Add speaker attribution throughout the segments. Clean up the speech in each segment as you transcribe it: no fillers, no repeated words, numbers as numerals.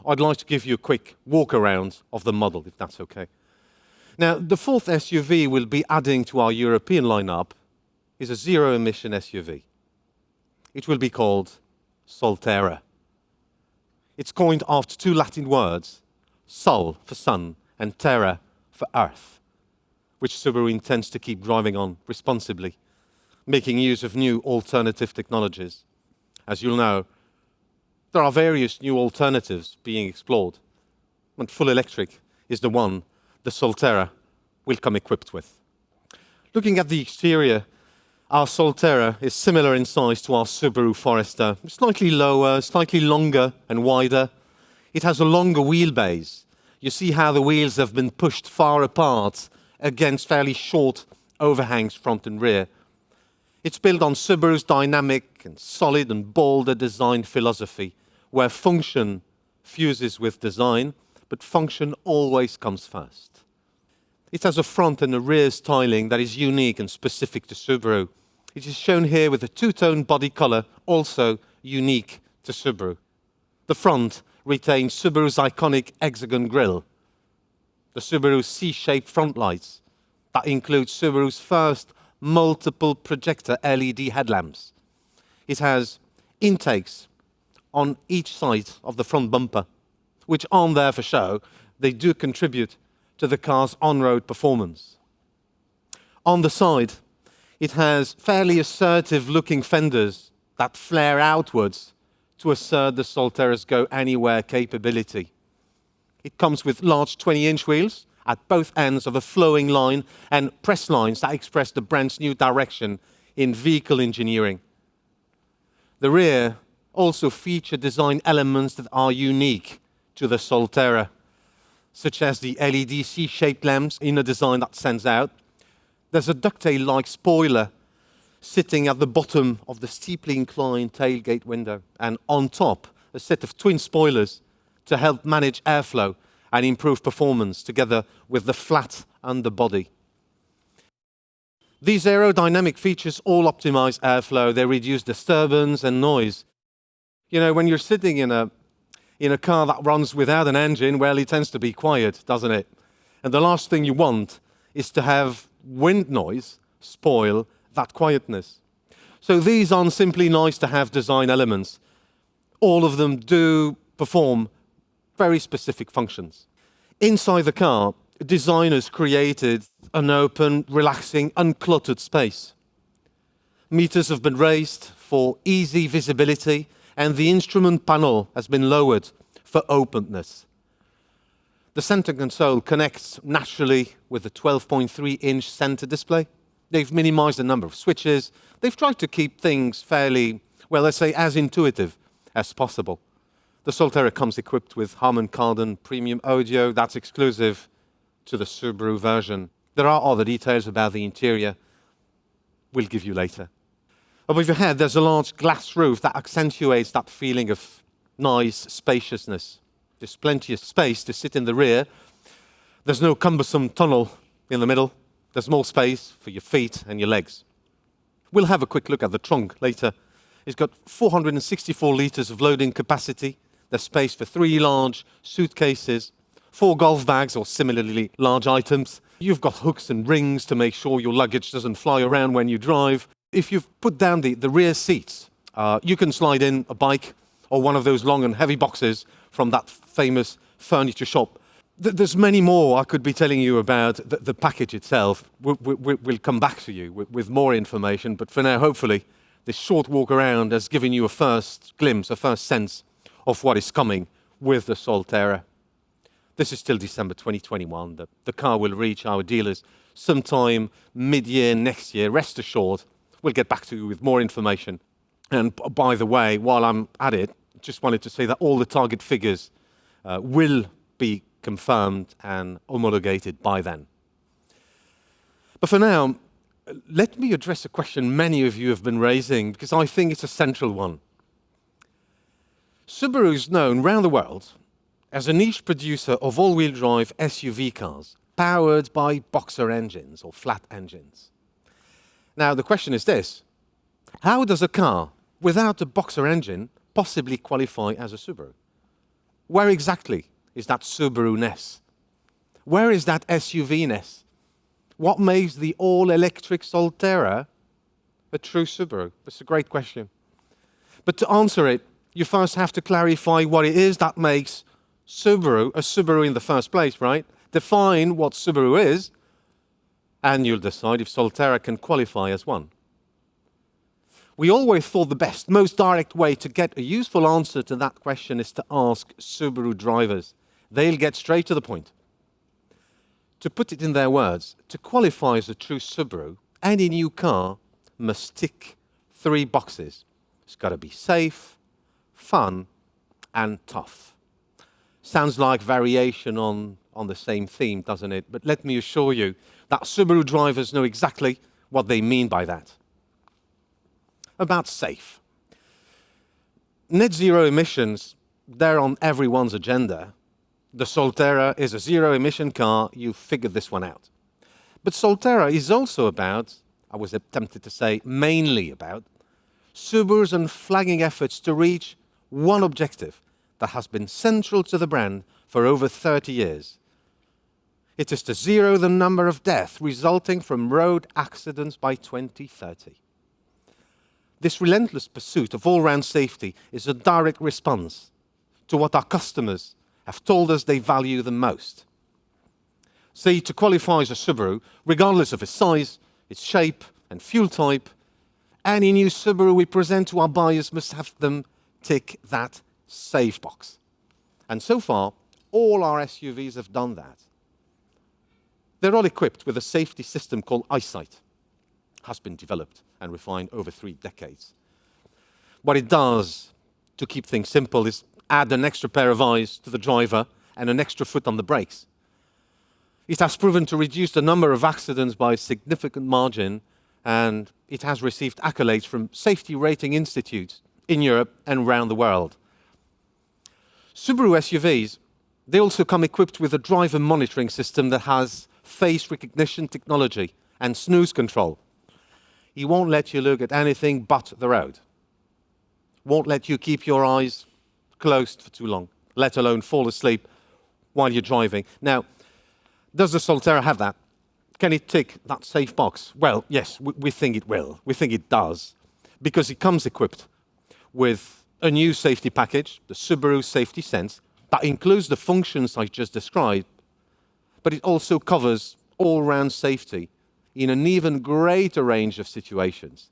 Speaker 1: I'd like to give you a quick walk around of the model, if that's okay. Now, the fourth SUV we'll be adding to our European lineup is a zero-emission SUV. It will be called Solterra. It's coined after two Latin words, sol for sun and terra for earth, which Subaru intends to keep driving on responsibly, making use of new alternative technologies. As you'll know, there are various new alternatives being explored, and full electric is the one the Solterra will come equipped with. Looking at the exterior, our Solterra is similar in size to our Subaru Forester, slightly lower, slightly longer and wider. It has a longer wheelbase. You see how the wheels have been pushed far apart against fairly short overhangs front and rear. It's built on Subaru's dynamic and solid and bolder design philosophy, where function fuses with design, but function always comes first. It has a front and a rear styling that is unique and specific to Subaru. It is shown here with a two-tone body color, also unique to Subaru. The front retains Subaru's iconic hexagon grille, the Subaru C-shaped front lights that include Subaru's first multiple projector LED headlamps. It has intakes on each side of the front bumper, which aren't there for show. They do contribute to the car's on-road performance. On the side, it has fairly assertive-looking fenders that flare outwards to assert the Solterra's go-anywhere capability. It comes with large 20-inch wheels at both ends of a flowing line and press lines that express the brand's new direction in vehicle engineering. The rear also feature design elements that are unique to the Solterra, such as the LED C-shaped lamps in a design that stands out. There's a ducktail-like spoiler sitting at the bottom of the steeply inclined tailgate window, and on top, a set of twin spoilers to help manage airflow and improve performance together with the flat underbody. These aerodynamic features all optimize airflow. They reduce disturbance and noise. You know, when you're sitting in a car that runs without an engine, well, it tends to be quiet, doesn't it? And the last thing you want is to have wind noise spoil that quietness. So these aren't simply nice-to-have design elements. All of them do perform very specific functions. Inside the car, designers created an open, relaxing, uncluttered space. Meters have been raised for easy visibility, and the instrument panel has been lowered for openness. The center console connects naturally with a 12.3-inch center display. They've minimized the number of switches. They've tried to keep things fairly, well, let's say, as intuitive as possible. The Solterra comes equipped with Harman Kardon premium audio that's exclusive to the Subaru version. There are other details about the interior we'll give you later. Above your head, there's a large glass roof that accentuates that feeling of nice spaciousness. There's plenty of space to sit in the rear. There's no cumbersome tunnel in the middle. There's more space for your feet and your legs. We'll have a quick look at the trunk later. It's got 464 litres of loading capacity. There's space for 3 large suitcases, 4 golf bags or similarly large items. You've got hooks and rings to make sure your luggage doesn't fly around when you drive. If you've put down the rear seats, you can slide in a bike or one of those long and heavy boxes from that famous furniture shop. There's many more I could be telling you about the package itself. We'll come back to you with more information, but for now, hopefully, this short walk around has given you a first glimpse, a first sense of what is coming with the Solterra. This is still December 2021. The car will reach our dealers sometime mid-year next year. Rest assured, we'll get back to you with more information. And by the way, while I'm at it, just wanted to say that all the target figures will be confirmed and homologated by then. But for now, let me address a question many of you have been raising, because I think it's a central one. Subaru is known around the world as a niche producer of all-wheel drive SUV cars powered by boxer engines or flat engines. Now, the question is this: how does a car without a boxer engine possibly qualify as a Subaru? Where exactly is that Subaru-ness? Where is that SUV-ness? What makes the all-electric Solterra a true Subaru? That's a great question. But to answer it, you first have to clarify what it is that makes Subaru a Subaru in the first place, right? Define what Subaru is, and you'll decide if Solterra can qualify as one. We always thought the best, most direct way to get a useful answer to that question is to ask Subaru drivers. They'll get straight to the point. To put it in their words, to qualify as a true Subaru, any new car must tick 3 boxes. It's got to be safe, fun, and tough. Sounds like variation on the same theme, doesn't it? But let me assure you that Subaru drivers know exactly what they mean by that. About safe. Net zero emissions, they're on everyone's agenda. The Solterra is a zero-emission car. You figured this one out. But Solterra is also about, I was tempted to say mainly about, Subaru's unflagging efforts to reach one objective that has been central to the brand for over 30 years. It is to zero the number of deaths resulting from road accidents by 2030. This relentless pursuit of all-round safety is a direct response to what our customers have told us they value the most. See, to qualify as a Subaru, regardless of its size, its shape and fuel type, any new Subaru we present to our buyers must have them tick that safe box. And so far, all our SUVs have done that. They're all equipped with a safety system called EyeSight. Has been developed and refined over 3 decades. What it does, to keep things simple, is add an extra pair of eyes to the driver and an extra foot on the brakes. It has proven to reduce the number of accidents by a significant margin, and it has received accolades from safety rating institutes in Europe and around the world. Subaru SUVs, they also come equipped with a driver monitoring system that has face recognition technology and snooze control. He won't let you look at anything but the road. Won't let you keep your eyes closed for too long, let alone fall asleep while you're driving. Now, does the Solterra have that? Can it tick that safe box? Well, yes, we think it will. We think it does, because it comes equipped with a new safety package, the Subaru Safety Sense, that includes the functions I just described, but it also covers all-round safety in an even greater range of situations.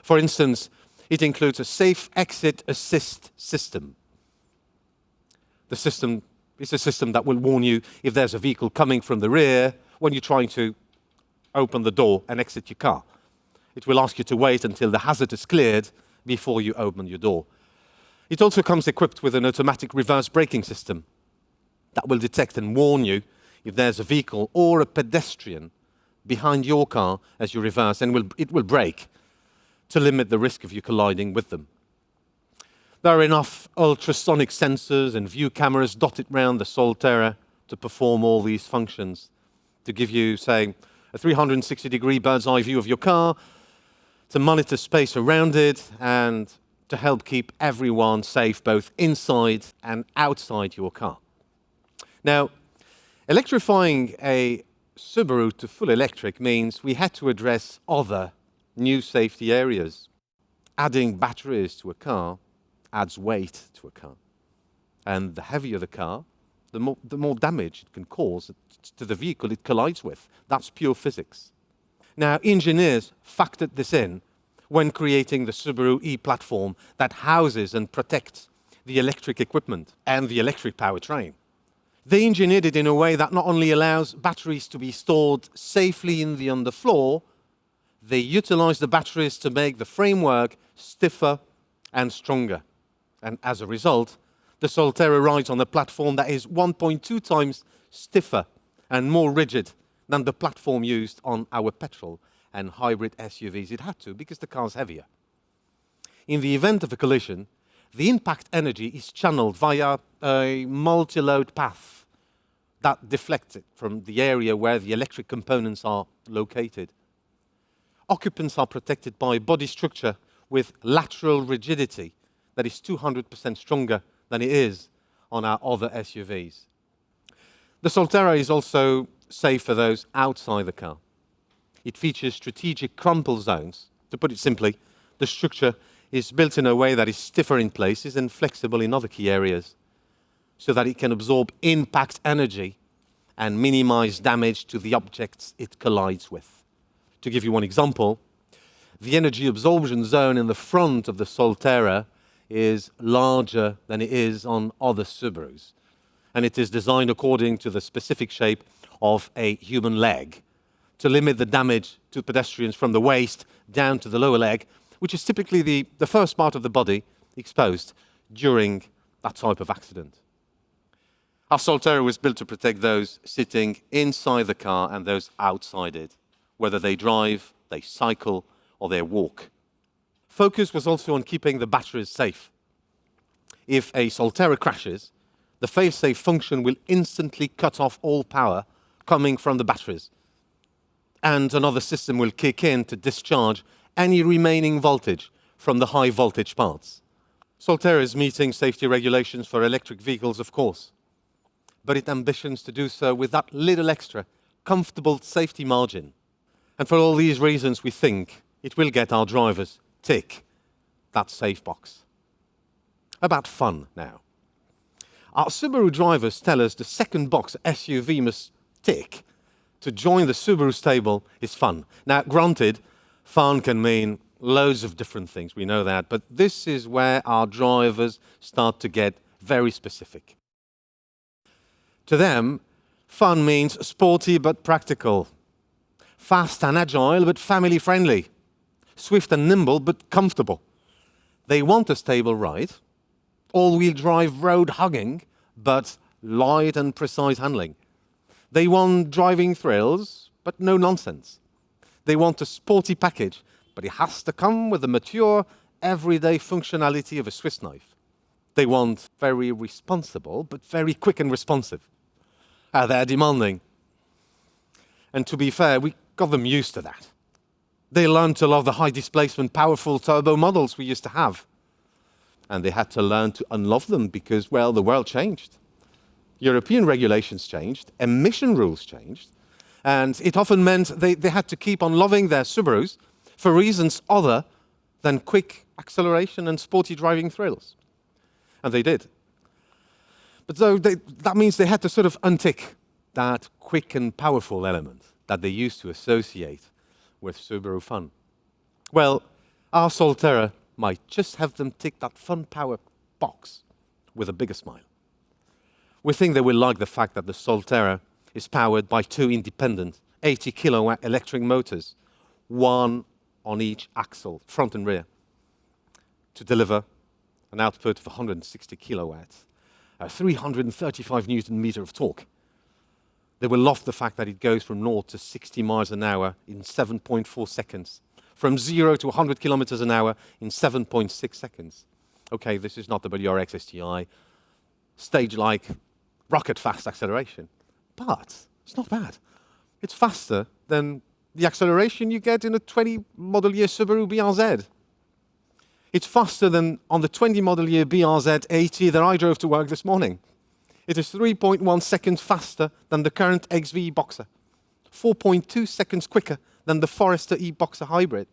Speaker 1: For instance, it includes a safe exit assist system. The system is a system that will warn you if there's a vehicle coming from the rear when you're trying to open the door and exit your car. It will ask you to wait until the hazard is cleared before you open your door. It also comes equipped with an automatic reverse braking system that will detect and warn you if there's a vehicle or a pedestrian behind your car as you reverse, and it will brake to limit the risk of you colliding with them. There are enough ultrasonic sensors and view cameras dotted around the Solterra to perform all these functions, to give you, say, a 360-degree bird's-eye view of your car, to monitor space around it, and to help keep everyone safe both inside and outside your car. Now, electrifying a Subaru to full electric means we had to address other new safety areas. Adding batteries to a car adds weight to a car. And the heavier the car, the more damage it can cause to the vehicle it collides with. That's pure physics. Now, engineers factored this in when creating the Subaru e-platform that houses and protects the electric equipment and the electric powertrain. They engineered it in a way that not only allows batteries to be stored safely in the underfloor, they utilize the batteries to make the framework stiffer and stronger. And as a result, the Solterra rides on a platform that is 1.2 times stiffer and more rigid than the platform used on our petrol and hybrid SUVs. It had to, because the car's heavier. In the event of a collision, the impact energy is channeled via a multi-load path that deflects it from the area where the electric components are located. Occupants are protected by body structure with lateral rigidity that is 200% stronger than it is on our other SUVs. The Solterra is also safe for those outside the car. It features strategic crumple zones. To put it simply, the structure is built in a way that is stiffer in places and flexible in other key areas, so that it can absorb impact energy and minimize damage to the objects it collides with. To give you one example, the energy absorption zone in the front of the Solterra is larger than it is on other Subarus, and it is designed according to the specific shape of a human leg to limit the damage to pedestrians from the waist down to the lower leg, which is typically the first part of the body exposed during that type of accident. Our Solterra was built to protect those sitting inside the car and those outside it, whether they drive, they cycle, or they walk. Focus was also on keeping the batteries safe. If a Solterra crashes, the fail-safe function will instantly cut off all power coming from the batteries, and another system will kick in to discharge any remaining voltage from the high voltage parts. Solterra is meeting safety regulations for electric vehicles, of course, but it ambitions to do so with that little extra comfortable safety margin. And for all these reasons, we think it will get our drivers tick that safe box. About fun now. Our Subaru drivers tell us the second box SUV must tick to join the Subaru stable is fun. Now, granted, fun can mean loads of different things, we know that, but this is where our drivers start to get very specific. To them, fun means sporty but practical, fast and agile but family-friendly, swift and nimble but comfortable. They want a stable ride, all-wheel drive road hugging, but light and precise handling. They want driving thrills, but no nonsense. They want a sporty package, but it has to come with the mature, everyday functionality of a Swiss knife. They want very responsible, but very quick and responsive. They're demanding. And to be fair, we got them used to that. They learned to love the high-displacement, powerful turbo models we used to have. And they had to learn to unlove them because, well, the world changed. European regulations changed, emission rules changed, and it often meant they had to keep on loving their Subarus for reasons other than quick acceleration and sporty driving thrills. And they did. But so that means they had to sort of untick that quick and powerful element that they used to associate with Subaru fun. Well, our Solterra might just have them tick that fun power box with a bigger smile. We think they will like the fact that the Solterra is powered by two independent 80-kilowatt electric motors, one on each axle, front and rear, to deliver an output of 160 kilowatts, 335 newton meter of torque. They will love the fact that it goes from 0 to 60 miles an hour in 7.4 seconds, from 0 to 100 kilometers an hour in 7.6 seconds. Okay, this is not the WRX STI, stage-like rocket-fast acceleration, but it's not bad. It's faster than the acceleration you get in a 20 model year Subaru BRZ. It's faster than on the 20 model year BRZ 80 that I drove to work this morning. It is 3.1 seconds faster than the current XV Boxer, 4.2 seconds quicker than the Forester E-Boxer Hybrid.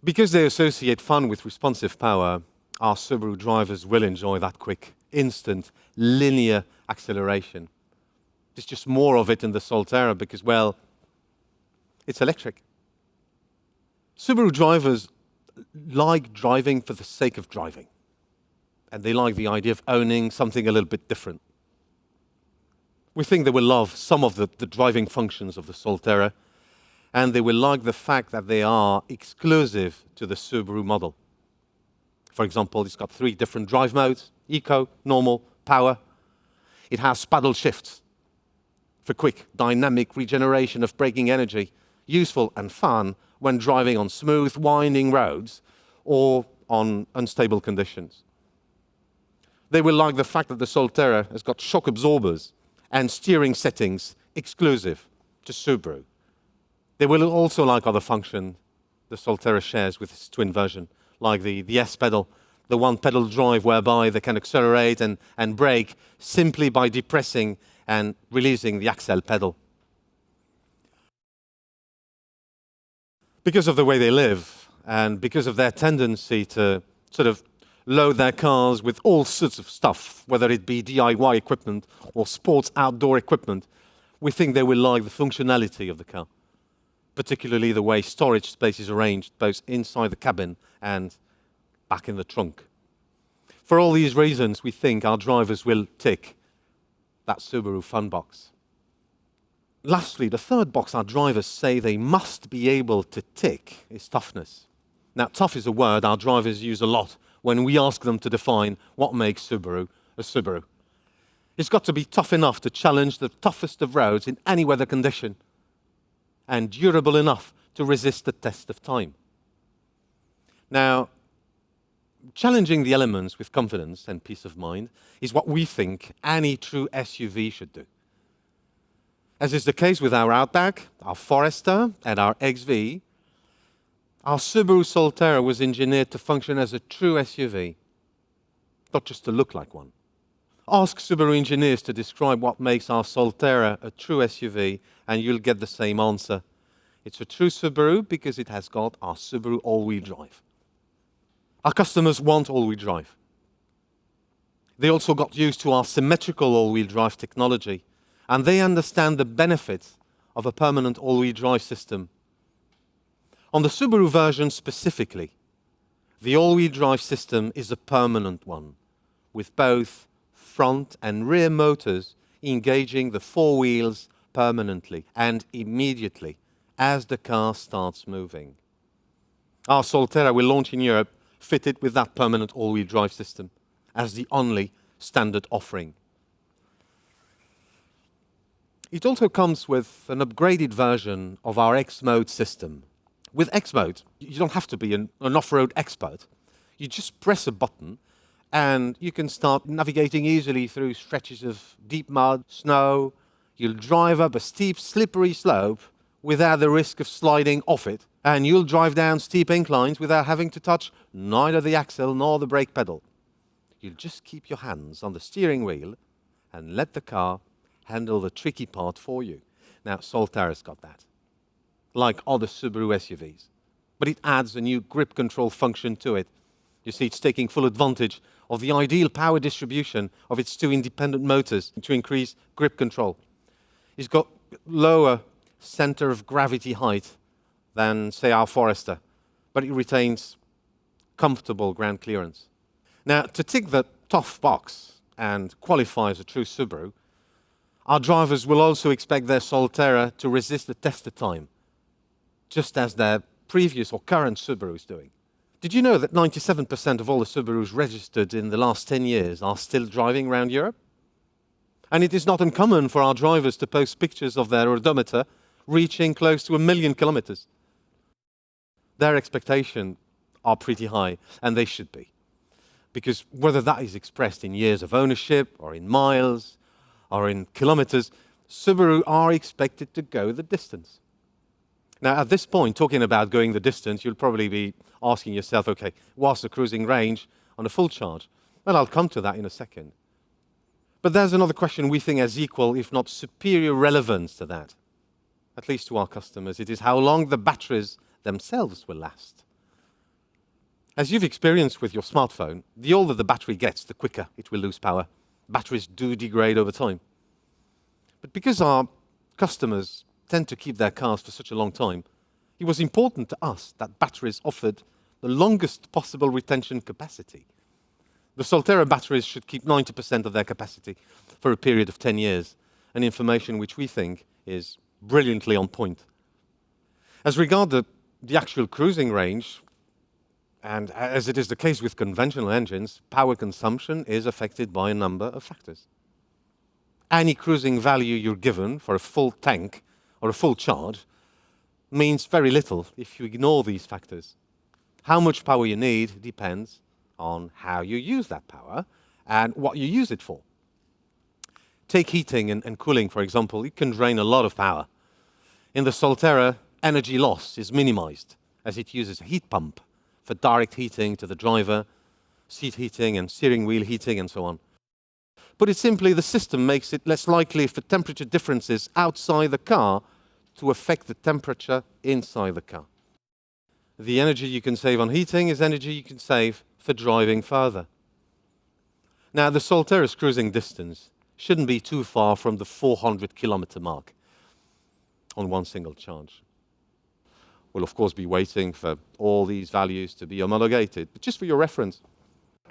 Speaker 1: Because they associate fun with responsive power, our Subaru drivers will enjoy that quick, instant, linear acceleration. There's just more of it in the Solterra because, well, it's electric. Subaru drivers like driving for the sake of driving. And they like the idea of owning something a little bit different. We think they will love some of the driving functions of the Solterra, and they will like the fact that they are exclusive to the Subaru model. For example, it's got 3 different drive modes: Eco, Normal, Power. It has paddle shifts for quick, dynamic regeneration of braking energy, useful and fun when driving on smooth, winding roads or on unstable conditions. They will like the fact that the Solterra has got shock absorbers and steering settings exclusive to Subaru. They will also like other functions the Solterra shares with its twin version, like the S pedal the one-pedal drive whereby they can accelerate and brake simply by depressing and releasing the accel pedal. Because of the way they live and because of their tendency to sort of load their cars with all sorts of stuff, whether it be DIY equipment or sports outdoor equipment, we think they will like the functionality of the car, particularly the way storage space is arranged both inside the cabin and back in the trunk. For all these reasons, we think our drivers will tick that Subaru fun box. Lastly, the third box our drivers say they must be able to tick is toughness. Now, tough is a word our drivers use a lot when we ask them to define what makes Subaru a Subaru. It's got to be tough enough to challenge the toughest of roads in any weather condition and durable enough to resist the test of time. Now, challenging the elements with confidence and peace of mind is what we think any true SUV should do. As is the case with our Outback, our Forester, and our XV, our Subaru Solterra was engineered to function as a true SUV, not just to look like one. Ask Subaru engineers to describe what makes our Solterra a true SUV, and you'll get the same answer. It's a true Subaru because it has got our Subaru all-wheel drive. Our customers want all-wheel drive. They also got used to our Symmetrical all-wheel drive technology, and they understand the benefits of a permanent all-wheel drive system. On the Subaru version specifically, the all-wheel drive system is a permanent one, with both front and rear motors engaging the four wheels permanently and immediately as the car starts moving. Our Solterra will launch in Europe fitted with that permanent all-wheel drive system as the only standard offering. It also comes with an upgraded version of our X-MODE system. With X-MODE, you don't have to be an off-road expert. You just press a button and you can start navigating easily through stretches of deep mud, snow. You'll drive up a steep, slippery slope without the risk of sliding off it, and you'll drive down steep inclines without having to touch neither the axle nor the brake pedal. You'll just keep your hands on the steering wheel and let the car handle the tricky part for you. Now, Solterra's got that, like other Subaru SUVs. But it adds a new grip control function to it. You see, it's taking full advantage of the ideal power distribution of its two independent motors to increase grip control. It's got lower center of gravity height than, say, our Forester, but it retains comfortable ground clearance. Now, to tick the tough box and qualify as a true Subaru, our drivers will also expect their Solterra to resist the test of time, just as their previous or current Subaru is doing. Did you know that 97% of all the Subarus registered in the last 10 years are still driving around Europe? And it is not uncommon for our drivers to post pictures of their odometer reaching close to 1 million kilometers. Their expectations are pretty high, and they should be. Because whether that is expressed in years of ownership, or in miles, or in kilometers, Subaru are expected to go the distance. Now, at this point, talking about going the distance, you'll probably be asking yourself, okay, what's the cruising range on a full charge? Well, I'll come to that in a second. But there's another question we think has equal, if not superior relevance to that, at least to our customers. It is how long the batteries themselves will last. As you've experienced with your smartphone, the older the battery gets, the quicker it will lose power. Batteries do degrade over time. But because our customers tend to keep their cars for such a long time, it was important to us that batteries offered the longest possible retention capacity. The Solterra batteries should keep 90% of their capacity for a period of 10 years, an information which we think is brilliantly on point. As regards the actual cruising range, and as it is the case with conventional engines, power consumption is affected by a number of factors. Any cruising value you're given for a full tank or a full charge means very little if you ignore these factors. How much power you need depends on how you use that power and what you use it for. Take heating and cooling, for example. It can drain a lot of power. In the Solterra, energy loss is minimized as it uses a heat pump for direct heating to the driver, seat heating and steering wheel heating and so on. But it's simply the system makes it less likely for temperature differences outside the car to affect the temperature inside the car. The energy you can save on heating is energy you can save for driving further. Now, the Solterra's cruising distance shouldn't be too far from the 400-kilometer mark on one single charge. We'll, of course, be waiting for all these values to be homologated. But just for your reference,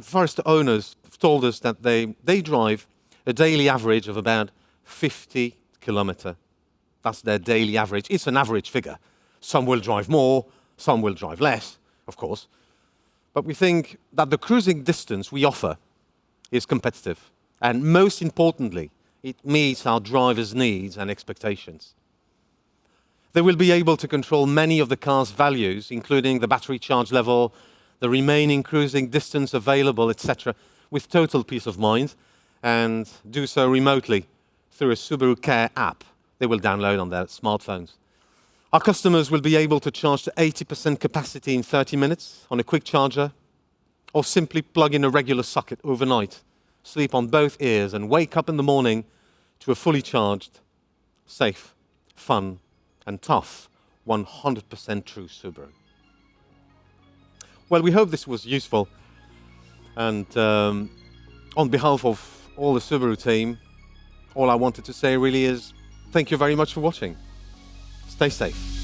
Speaker 1: Forester owners have told us that they drive a daily average of about 50 kilometers. That's their daily average. It's an average figure. Some will drive more, some will drive less, of course. But we think that the cruising distance we offer is competitive. And most importantly, it meets our drivers' needs and expectations. They will be able to control many of the car's values, including the battery charge level, the remaining cruising distance available, etc., with total peace of mind, and do so remotely through a Subaru Care app they will download on their smartphones. Our customers will be able to charge to 80% capacity in 30 minutes on a quick charger, or simply plug in a regular socket overnight, sleep on both ears, and wake up in the morning to a fully charged, safe, fun, and tough 100% true Subaru. Well, we hope this was useful, and on behalf of all the Subaru team, all I wanted to say really is thank you very much for watching. Stay safe.